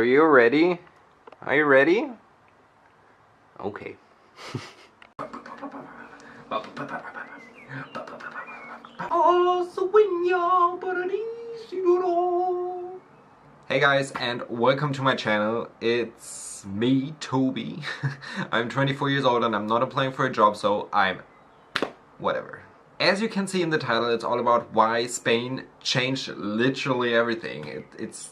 Are you ready? Are you ready? Okay. Hey guys, and welcome to my channel. It's me, Toby. I'm 24 years old and I'm not applying for a job, so I'm whatever. As you can see in the title, it's all about why Spain changed literally everything. It's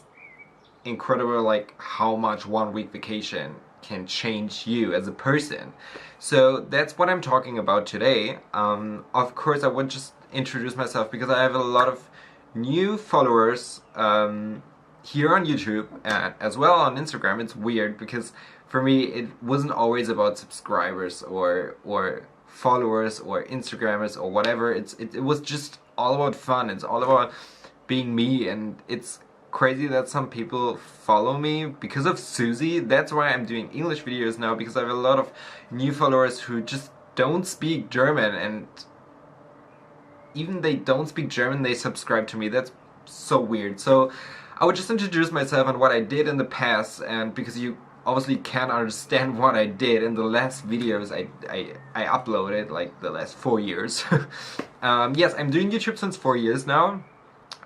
incredible, like how much 1 week vacation can change you as a person. So that's what I'm talking about today. Of course, I would just introduce myself because I have a lot of new followers here on YouTube and as well on Instagram. It's weird because for me it wasn't always about subscribers or followers or Instagrammers or whatever. It was just all about fun. It's all about being me, and it's crazy that some people follow me because of Susie. That's why I'm doing English videos now, because I have a lot of new followers who just don't speak German, and even they don't speak German, they subscribe to me. That's so weird. So I would just introduce myself and what I did in the past, and because you obviously can't understand what I did in the last videos I uploaded, like the last 4 years. Yes, I'm doing YouTube since 4 years now.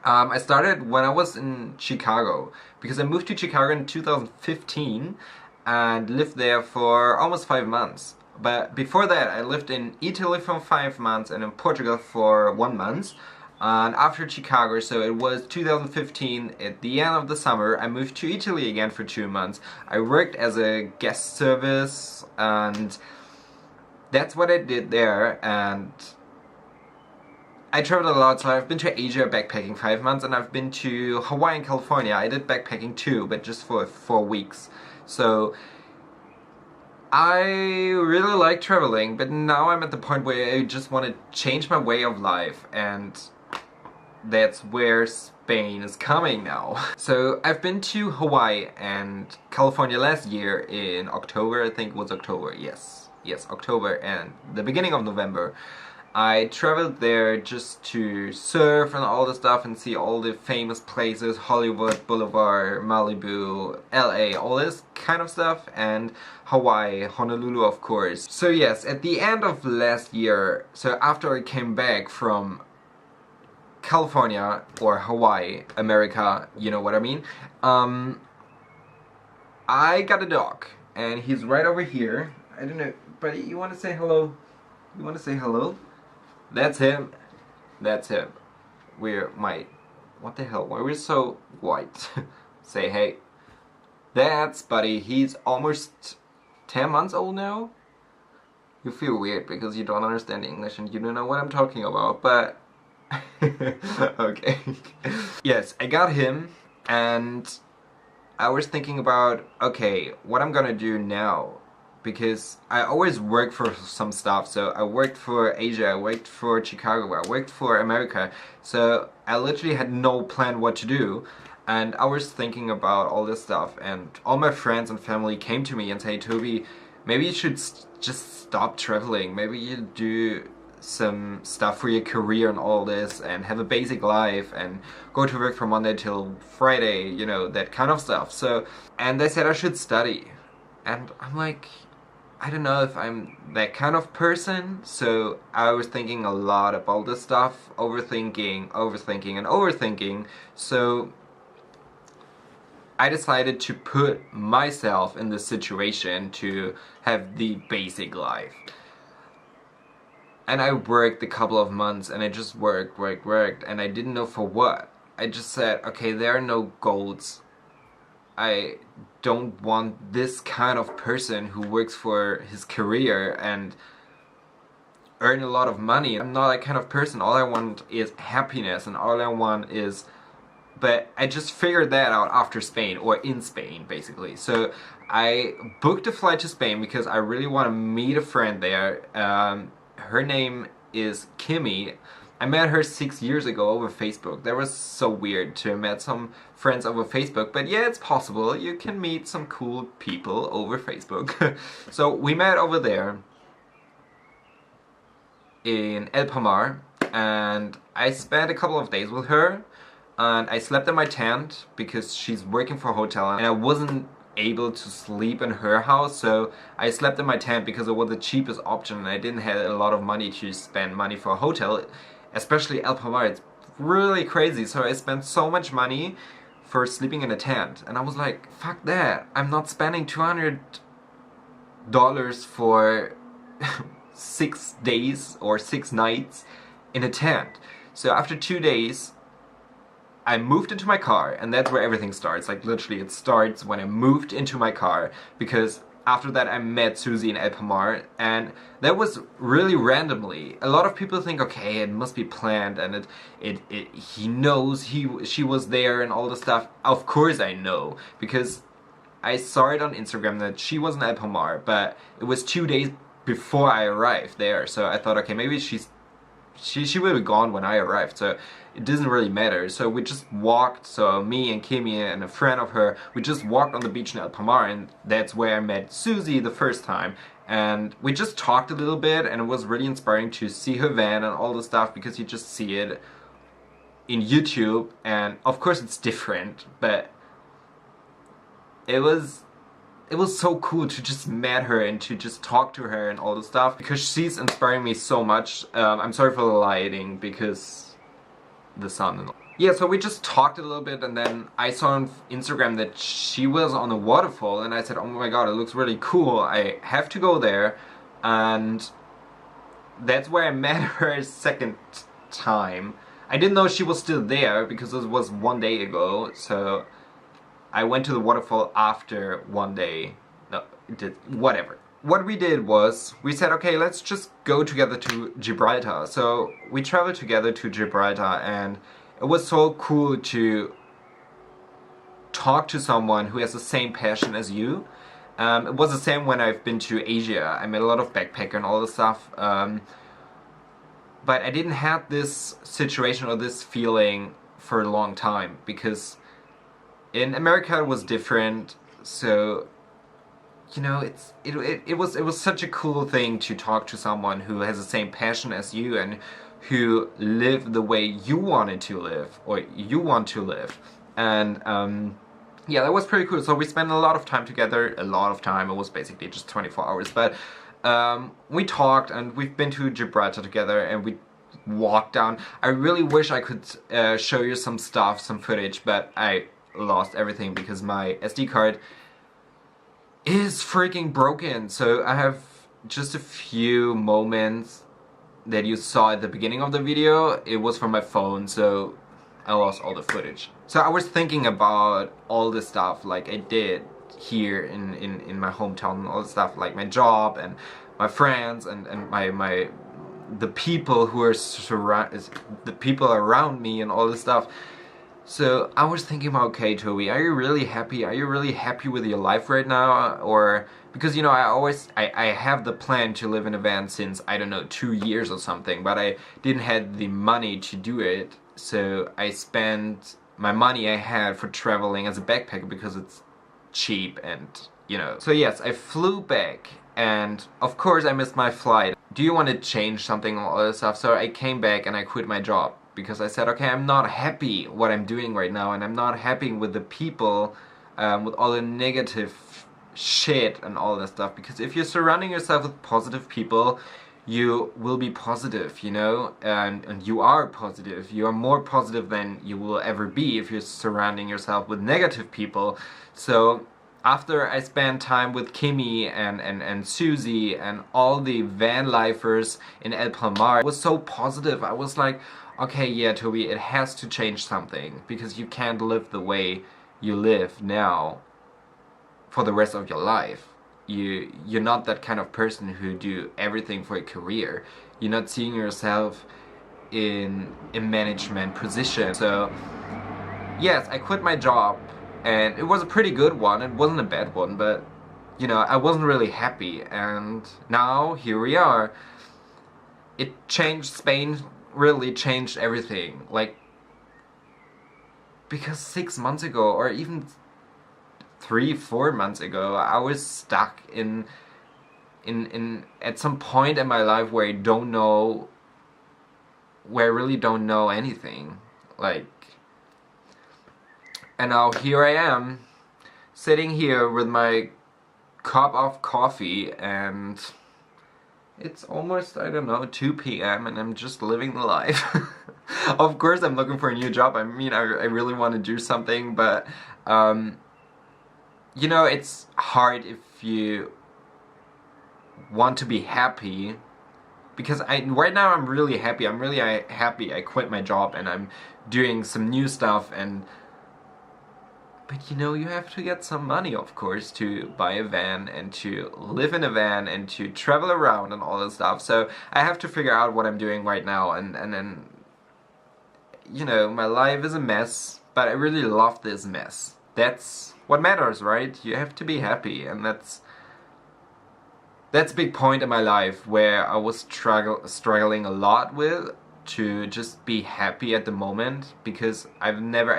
I started when I was in Chicago, because I moved to Chicago in 2015 and lived there for almost 5 months. But before that I lived in Italy for 5 months and in Portugal for 1 month. And after Chicago, so it was 2015, at the end of the summer, I moved to Italy again for 2 months. I worked as a guest service, and that's what I did there. And I traveled a lot, so I've been to Asia backpacking 5 months, and I've been to Hawaii and California. I did backpacking too, but just for 4 weeks. So I really like traveling, but now I'm at the point where I just want to change my way of life, and that's where Spain is coming now. So I've been to Hawaii and California last year in October. I think it was October, yes, October, and the beginning of November. I traveled there just to surf and all the stuff and see all the famous places, Hollywood Boulevard, Malibu, LA, all this kind of stuff, and Hawaii, Honolulu of course. So yes, at the end of last year, so after I came back from California or Hawaii, America, you know what I mean, I got a dog, and he's right over here. I don't know, buddy, you want to say hello? You want to say hello? That's him. That's him. What the hell? Why are we so white? Say hey. That's Buddy. He's almost 10 months old now. You feel weird because you don't understand English and you don't know what I'm talking about, but okay. Yes, I got him, and I was thinking about, okay, what I'm gonna do now. Because I always work for some stuff. So I worked for Asia, I worked for Chicago, I worked for America. So I literally had no plan what to do. And I was thinking about all this stuff, and all my friends and family came to me and say, Toby, maybe you should just stop traveling. Maybe you do some stuff for your career and all this, and have a basic life, and go to work from Monday till Friday, you know, that kind of stuff. So, and they said I should study. And I'm like, I don't know if I'm that kind of person, so I was thinking a lot about this stuff, overthinking, and overthinking, so I decided to put myself in this situation to have the basic life. And I worked a couple of months, and I just worked, and I didn't know for what. I just said, okay, there are no goals. I don't want this kind of person who works for his career and earn a lot of money. I'm not that kind of person. All I want is happiness, and all I want is... But I just figured that out after Spain, or in Spain basically. So I booked a flight to Spain because I really want to meet a friend there. Her name is Kimmy. I met her 6 years ago over Facebook. That was so weird to meet some friends over Facebook, but yeah, it's possible. You can meet some cool people over Facebook. So we met over there in El Palmar, and I spent a couple of days with her. and I slept in my tent because she's working for a hotel and I wasn't able to sleep in her house, so I slept in my tent because it was the cheapest option and I didn't have a lot of money to spend money for a hotel, especially El Palmar. It's really crazy, so I spent so much money for sleeping in a tent and I was like, fuck that, I'm not spending $200 for 6 days or 6 nights in a tent. So after 2 days I moved into my car, and that's where everything starts. Like literally it starts when I moved into my car, because after that I met Susie in El Palmar, and that was really randomly. A lot of people think, okay, it must be planned and he knows she was there and all the stuff. Of course I know, because I saw it on Instagram that she was in El Palmar, but it was 2 days before I arrived there, so I thought, okay, maybe she will be gone when I arrived, so it doesn't really matter. So we just walked, so me and Kimmy and a friend of her, we just walked on the beach in El Palmar, and that's where I met Susie the first time. And we just talked a little bit, and it was really inspiring to see her van and all the stuff, because you just see it in YouTube, and of course it's different, but it was so cool to just meet her and to just talk to her and all the stuff, because she's inspiring me so much. I'm sorry for the lighting because the sun and all. Yeah, so we just talked a little bit, and then I saw on Instagram that she was on a waterfall, and I said, oh my god, it looks really cool, I have to go there. And that's where I met her a second time. I didn't know she was still there because this was 1 day ago, so I went to the waterfall after 1 day. No, whatever. What we did was, we said, okay, let's just go together to Gibraltar. So we traveled together to Gibraltar, and it was so cool to talk to someone who has the same passion as you. It was the same when I've been to Asia. I met a lot of backpacker and all this stuff. But I didn't have this situation or this feeling for a long time, because in America it was different. So, you know, it was such a cool thing to talk to someone who has the same passion as you and who live the way you wanted to live, or you want to live. And yeah, that was pretty cool. So we spent a lot of time together. A lot of time. It was basically just 24 hours, but we talked, and we've been to Gibraltar together, and we walked down. I really wish I could show you some stuff, some footage, but I lost everything because my SD card is freaking broken. So I have just a few moments that you saw at the beginning of the video. It was from my phone, so I lost all the footage. So I was thinking about all the stuff like I did here in my hometown, and all the stuff like my job and my friends and the people who are the people around me and all this stuff. So I was thinking about, okay, Toby, are you really happy? Are you really happy with your life right now? Or, because, you know, I have the plan to live in a van since, I don't know, 2 years or something, but I didn't have the money to do it. So I spent my money I had for traveling as a backpacker because it's cheap and, you know. So yes, I flew back, and of course I missed my flight. Do you want to change something and all this stuff? So I came back and I quit my job, because I said, okay, I'm not happy what I'm doing right now, and I'm not happy with the people, with all the negative shit and all that stuff. Because if you're surrounding yourself with positive people, you will be positive, you know, and you are positive. You are more positive than you will ever be if you're surrounding yourself with negative people. So after I spent time with Kimmy and Susie and all the van lifers in El Palmar, it was so positive. I was like, okay, yeah, Toby, it has to change something, because you can't live the way you live now for the rest of your life. You're not that kind of person who do everything for a career. You're not seeing yourself in a management position. So yes, I quit my job, and it was a pretty good one. It wasn't a bad one, but you know, I wasn't really happy, and now here we are. It changed Spain. Really changed everything, like, because 6 months ago, or even 3-4 months ago, I was stuck in at some point in my life where I don't know, where I really don't know anything. Like, And now here I am, sitting here with my cup of coffee, and it's almost, I don't know, 2 p.m. and I'm just living the life. Of course I'm looking for a new job. I mean, I really want to do something, but you know, it's hard if you want to be happy, because right now I'm really happy. I'm really happy I quit my job and I'm doing some new stuff, but you know, you have to get some money, of course, to buy a van and to live in a van and to travel around and all this stuff. So I have to figure out what I'm doing right now, and then, you know, my life is a mess, but I really love this mess. That's what matters, right? You have to be happy, and that's a big point in my life where I was struggling a lot with, to just be happy at the moment, because I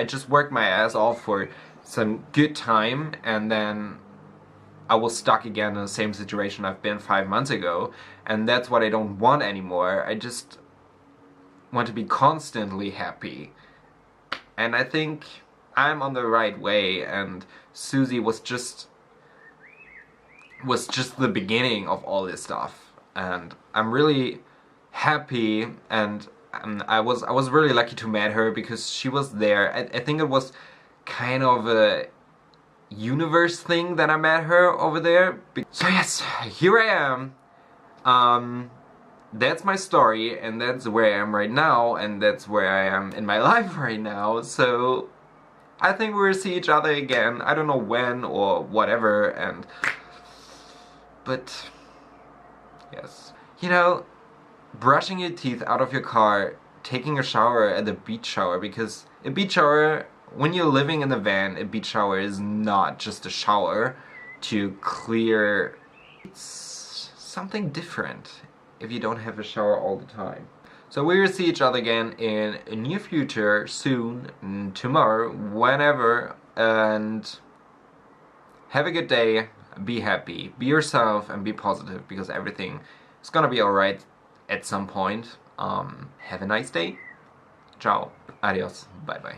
just worked my ass off for some good time, and then I was stuck again in the same situation I've been 5 months ago, and that's what I don't want anymore. I just want to be constantly happy, and I think I'm on the right way, and Susie was just the beginning of all this stuff, and I'm really happy, and I was really lucky to meet her, because she was there. I think it was kind of a universe thing that I met her over there. So yes, here I am. That's my story, and that's where I am right now, and that's where I am in my life right now. So I think we'll see each other again. I don't know when or whatever, but yes. You know, brushing your teeth out of your car, taking a shower at the beach shower, because a beach shower, when you're living in a van, a beach shower is not just a shower to clear. It's something different if you don't have a shower all the time. So we will see each other again in a near future, soon, tomorrow, whenever, and have a good day, be happy, be yourself, and be positive, because everything is gonna be alright at some point. Have a nice day. Ciao. Adios. Bye bye.